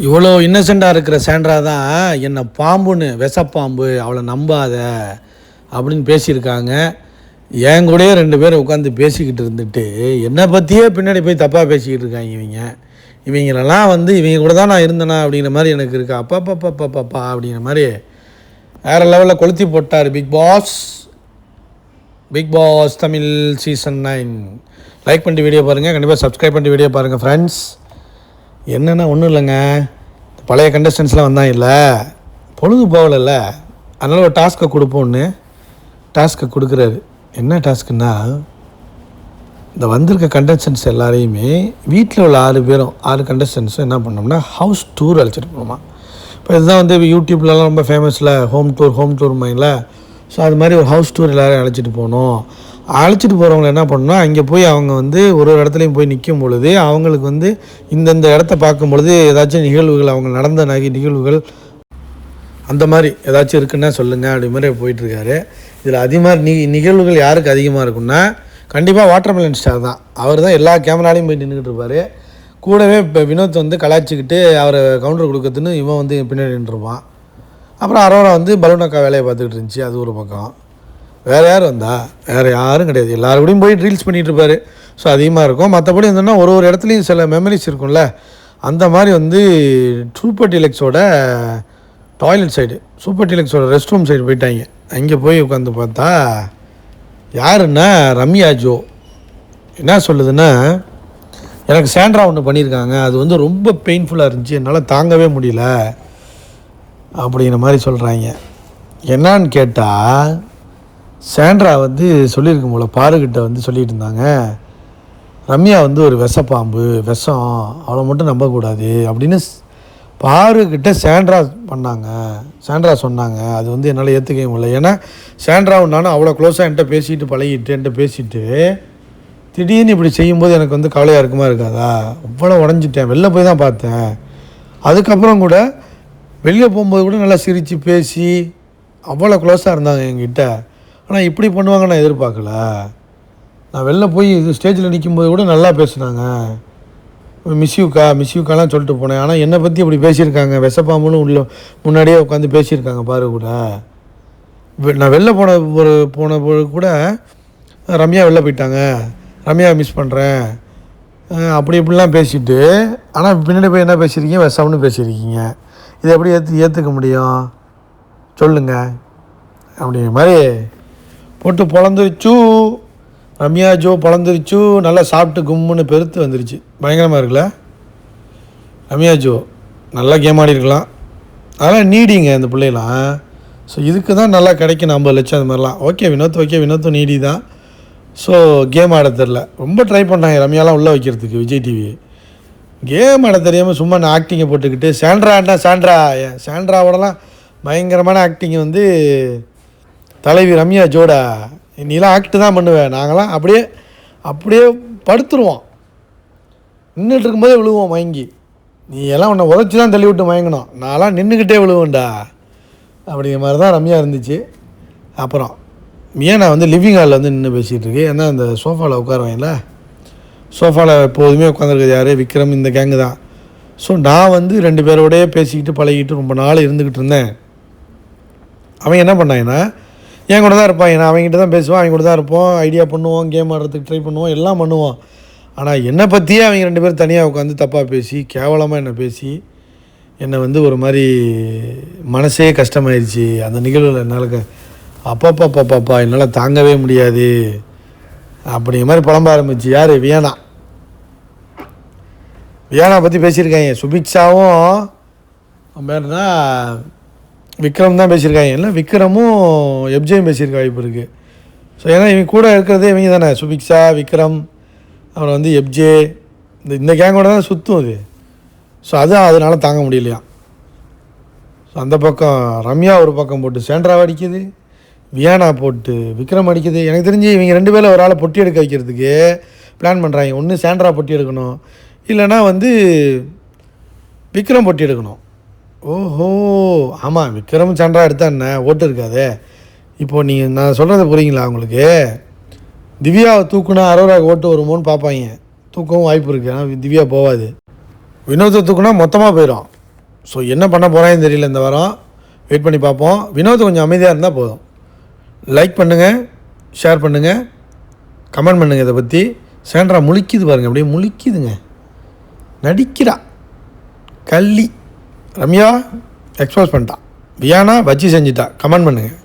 இவ்வளோ இன்னசென்ட்டாக இருக்கிற சாண்ட்ரா தான் என்னை பாம்புன்னு விஷப்பாம்பு அவளை நம்பாத அப்படின்னு பேசியிருக்காங்க. என் கூடயே 2 பேர் உட்காந்து பேசிக்கிட்டு இருந்துட்டு என்னை பற்றியே பின்னாடி போய் தப்பாக பேசிக்கிட்டு இருக்காங்க. இவங்களெல்லாம் இவங்க கூட தான் நான் இருந்தேனா அப்படிங்கிற மாதிரி எனக்கு இருக்குது. அப்பா அப்படிங்கிற மாதிரி வேறு லெவலில் கொளுத்தி போட்டார் Bigg Boss Tamil season 9. Like பண்ணிட்டு வீடியோ பாருங்கள், கண்டிப்பாக சப்ஸ்கிரைப் பண்ணிட்டு வீடியோ பாருங்கள் ஃப்ரெண்ட்ஸ். என்னென்னா ஒன்றும் இல்லைங்க, பழைய கண்டஸ்டன்ஸ்லாம் வந்தாங்க இல்லை, பொழுது போகலைல்ல, அதனால் ஒரு டாஸ்க்கை கொடுப்போன்னு டாஸ்க்கை கொடுக்குறாரு. என்ன டாஸ்க்குன்னா, இந்த வந்திருக்க கண்டஸ்டன்ஸ் எல்லாரையுமே வீட்டில் உள்ள 6 கண்டஸ்டன்ஸும் என்ன பண்ணோம்னா ஹவுஸ் டூர் அழைச்சிட்டு போகணுமா. இப்போ இதுதான் யூடியூப்லலாம் ரொம்ப ஃபேமஸில் ஹோம் டூர் மைண்டில். ஸோ அது மாதிரி ஒரு ஹவுஸ் டூர் எல்லோரையும் அழைச்சிட்டு போகணும். அழைச்சிட்டு போகிறவங்க என்ன பண்ணணும்னா, அங்கே போய் அவங்க ஒரு இடத்துலையும் போய் நிற்கும் பொழுது அவங்களுக்கு இந்தந்த இடத்த பார்க்கும் பொழுது ஏதாச்சும் நிகழ்வுகள், அவங்க நடந்த நிகழ்வுகள் அந்த மாதிரி ஏதாச்சும் இருக்குன்னா சொல்லுங்கள் அப்படி மாதிரி போயிட்டுருக்காரு. இதில் அதிகமாக நிகழ்வுகள் யாருக்கு அதிகமாக இருக்குன்னா கண்டிப்பாக வாட்டர்மெலன் ஸ்டார் தான். அவர் தான் எல்லா கேமராலையும் போய் நின்றுக்கிட்டு இருப்பார். கூடவே இப்போ வினோத் கலாய்ச்சிக்கிட்டு அவரை கவுண்டர் கொடுக்கறதுன்னு இவன் பின்னாடி நின்றுருப்பான். அப்புறம் அரோரா பலூனக்கா வேலையை பார்த்துக்கிட்டு இருந்துச்சு, அது ஒரு பக்கம். வேறு யார் வேறு யாரும் கிடையாது, எல்லாருக்கூடையும் போய் ரீல்ஸ் பண்ணிகிட்டு இருப்பார். ஸோ அதிகமாக இருக்கும். மற்றபடி ஒரு இடத்துலையும் சில மெமரிஸ் இருக்கும்ல, அந்த மாதிரி சூப்பர் டீலக்ஸோட டாய்லெட் சைடு, சூப்பர் டீலக்ஸோட ரெஸ்ட் ரூம் சைடு போயிட்டாங்க. அங்கே போய் உட்காந்து பார்த்தா யாருன்னா ரம்யா ஜோ என்ன சொல்லுதுன்னா, எனக்கு சாண்ட்ரா ஒன்று பண்ணியிருக்காங்க, அது ரொம்ப பெயின்ஃபுல்லாக இருந்துச்சு, என்னால் தாங்கவே முடியல அப்படிங்கிற மாதிரி சொல்கிறாங்க. என்னான்னு கேட்டால், சாண்ட்ரா சொல்லியிருக்கும் போல் பாருக்கிட்ட சொல்லிகிட்டு இருந்தாங்க, ரம்யா ஒரு விஷப்பாம்பு, விஷம், அவளை மட்டும் நம்பக்கூடாது அப்படின்னு பாருக்கிட்ட சாண்ட்ரா சொன்னாங்க. அது என்னால் ஏற்றுக்கவே முடியல. ஏன்னா சாண்ட்ராவும் நானும் அவ்வளோ க்ளோஸாக என்கிட்ட பேசிட்டு திடீர்னு இப்படி செய்யும்போது எனக்கு கவலையாக இருக்குமா இருக்காதா? அவ்வளோ உடஞ்சிட்டேன், வெளில போய் தான் பார்த்தேன். அதுக்கப்புறம் கூட வெளியே போகும்போது கூட நல்லா சிரித்து பேசி அவ்வளோ க்ளோஸாக இருந்தாங்க என்கிட்ட. ஆனால் இப்படி பண்ணுவாங்க நான் எதிர்பார்க்கல. நான் வெளில போய் ஸ்டேஜில் நிற்கும்போது கூட நல்லா பேசுனாங்க, மிஸ்யூக்காலாம் சொல்லிட்டு போனேன். ஆனால் என்னை பற்றி இப்படி பேசியிருக்காங்க, விஷப்பாம்புன்னு முன்னாடியே உட்காந்து பேசியிருக்காங்க பாரு கூட. நான் வெளில போனபோது கூட ரம்யா வெளில போயிட்டாங்க, ரம்யா மிஸ் பண்ணுறேன் அப்படி இப்படிலாம் பேசிவிட்டு, ஆனால் பின்னாடி போய் என்ன பேசியிருக்கீங்க, விஷம்னு பேசியிருக்கீங்க. இதை எப்படி ஏற்றுக்க முடியும் சொல்லுங்கள் அப்படிங்கிற மாதிரி போட்டு பொழந்துருச்சு. ரம்யா ஜோ பொழந்துருச்சு, நல்லா சாப்பிட்டு கும்முன்னு பெருத்து வந்துருச்சு. பயங்கரமாக இருக்குல்ல, ரம்யா ஜோ நல்லா கேம் ஆடிருக்கலாம். அதெல்லாம் நீடிங்க இந்த பிள்ளைலாம். ஸோ இதுக்கு தான் நல்லா கிடைக்கணும் 50 லட்சம் அது மாதிரிலாம். வினோத்தும் நீடி தான். ஸோ கேம் ஆட தெரில, ரொம்ப ட்ரை பண்ணாங்க ரம்யாலாம் உள்ளே வைக்கிறதுக்கு விஜய் டிவி. கேம் ஆட தெரியாமல் சும்மா நான் ஆக்டிங்கை போட்டுக்கிட்டு சாண்ட்ராவோடலாம் பயங்கரமான ஆக்டிங் தலைவி ரம்யா ஜோடா, நீலாம் ஆக்டு தான் பண்ணுவேன், நாங்களாம் அப்படியே படுத்துருவோம், நின்றுட்டு இருக்கும்போதே விழுவோம் மயங்கி. நீ எல்லாம் உன்னை உதச்சி தான் தள்ளி விட்டு மயங்கணும், நான்லாம் நின்றுக்கிட்டே விழுவேன்டா அப்படிங்கிற மாதிரி தான் ரம்யா இருந்துச்சு. அப்புறம் நான் லிவிங் ஹாலில் நின்று பேசிகிட்டு இருக்கேன். ஏன்னா அந்த சோஃபாவில் உட்காருவேன்ல, சோஃபாவில் எப்போதுமே உட்காந்துருக்குது யார், விக்ரம், இந்த கேங்கு தான். ஸோ நான் 2 பேரோடய பேசிக்கிட்டு பழகிட்டு ரொம்ப நாள் இருந்துக்கிட்டு இருந்தேன். அவன் என்ன பண்ணாங்கன்னா என் கூட தான் இருப்பான், நான் அவங்ககிட்ட தான் பேசுவான், அவங்க கூட தான் இருப்போம், ஐடியா பண்ணுவோம், கேம் ஆடுறதுக்கு ட்ரை பண்ணுவோம், எல்லாம் பண்ணுவோம். ஆனால் என்னை பற்றியே அவங்க 2 பேரும் தனியாக உட்காந்து தப்பாக பேசி கேவலமாக என்னை பேசி என்னை ஒரு மாதிரி மனசே கஷ்டமாயிடுச்சு. அந்த நிகழ்வில் என்னால் அப்பா என்னால் தாங்கவே முடியாது அப்படிங்கிற மாதிரி புலம்ப ஆரம்பிச்சு. யார்? வியானா பற்றி பேசியிருக்காங்க. சுபிக்ஷாவும் பேர்னா விக்ரம் தான் பேசியிருக்காங்க. இல்லை விக்ரமும் எப்ஜேயும் பேசியிருக்க வாய்ப்பு இருக்குது. ஸோ ஏன்னா இவங்க கூட இருக்கிறதே இவங்க தானே, சுபிக்ஷா, விக்ரம், அப்புறம் எப்ஜே, இந்த கேங்கோட தான் சுற்றும் அது. ஸோ அதனால தாங்க முடியலையா. ஸோ அந்த பக்கம் ரம்யா ஒரு பக்கம் போட்டு சாண்ட்ராவை அடிக்குது, வியானா போட்டு விக்ரம் அடிக்குது. எனக்கு தெரிஞ்சு இவங்க 2 பேரில் ஒரு ஆளை பொட்டி எடுக்க வைக்கிறதுக்கு பிளான் பண்ணுறாங்க. ஒன்று சாண்ட்ரா பொட்டி எடுக்கணும், இல்லைனா விக்ரம் பொட்டி எடுக்கணும். ஓஹோ, ஆமாம், விக்ரம் சாண்ட்ரா எடுத்தா என்ன ஓட்டு இருக்காதே. இப்போது நீங்கள் நான் சொல்கிறத புரியுங்களா உங்களுக்கு? திவ்யாவை தூக்குனா அரோராவுக்கு ஓட்டு வருமோன்னு பார்ப்பாங்க. தூக்கவும் வாய்ப்பு இருக்குது, ஆனால் திவ்யா போகாது. வினோத்தை தூக்குனா மொத்தமாக போயிடும். ஸோ என்ன பண்ண போகிறான்னு தெரியல இந்த வாரம். வெயிட் பண்ணி பார்ப்போம். வினோத் கொஞ்சம் அமைதியாக இருந்தால் போதும். லைக் பண்ணுங்கள், ஷேர் பண்ணுங்கள், கமெண்ட் பண்ணுங்கள். இதை பற்றி சேண்ட்ரா முழிக்குது பாருங்கள், அப்படியே முழிக்குதுங்க, நடிக்கிறா கள்ளி. ரம்யா எக்ஸ்போஸ் பண்ணிட்டான், வியானா வச்சு செஞ்சிட்டா. கமெண்ட் பண்ணுங்கள்.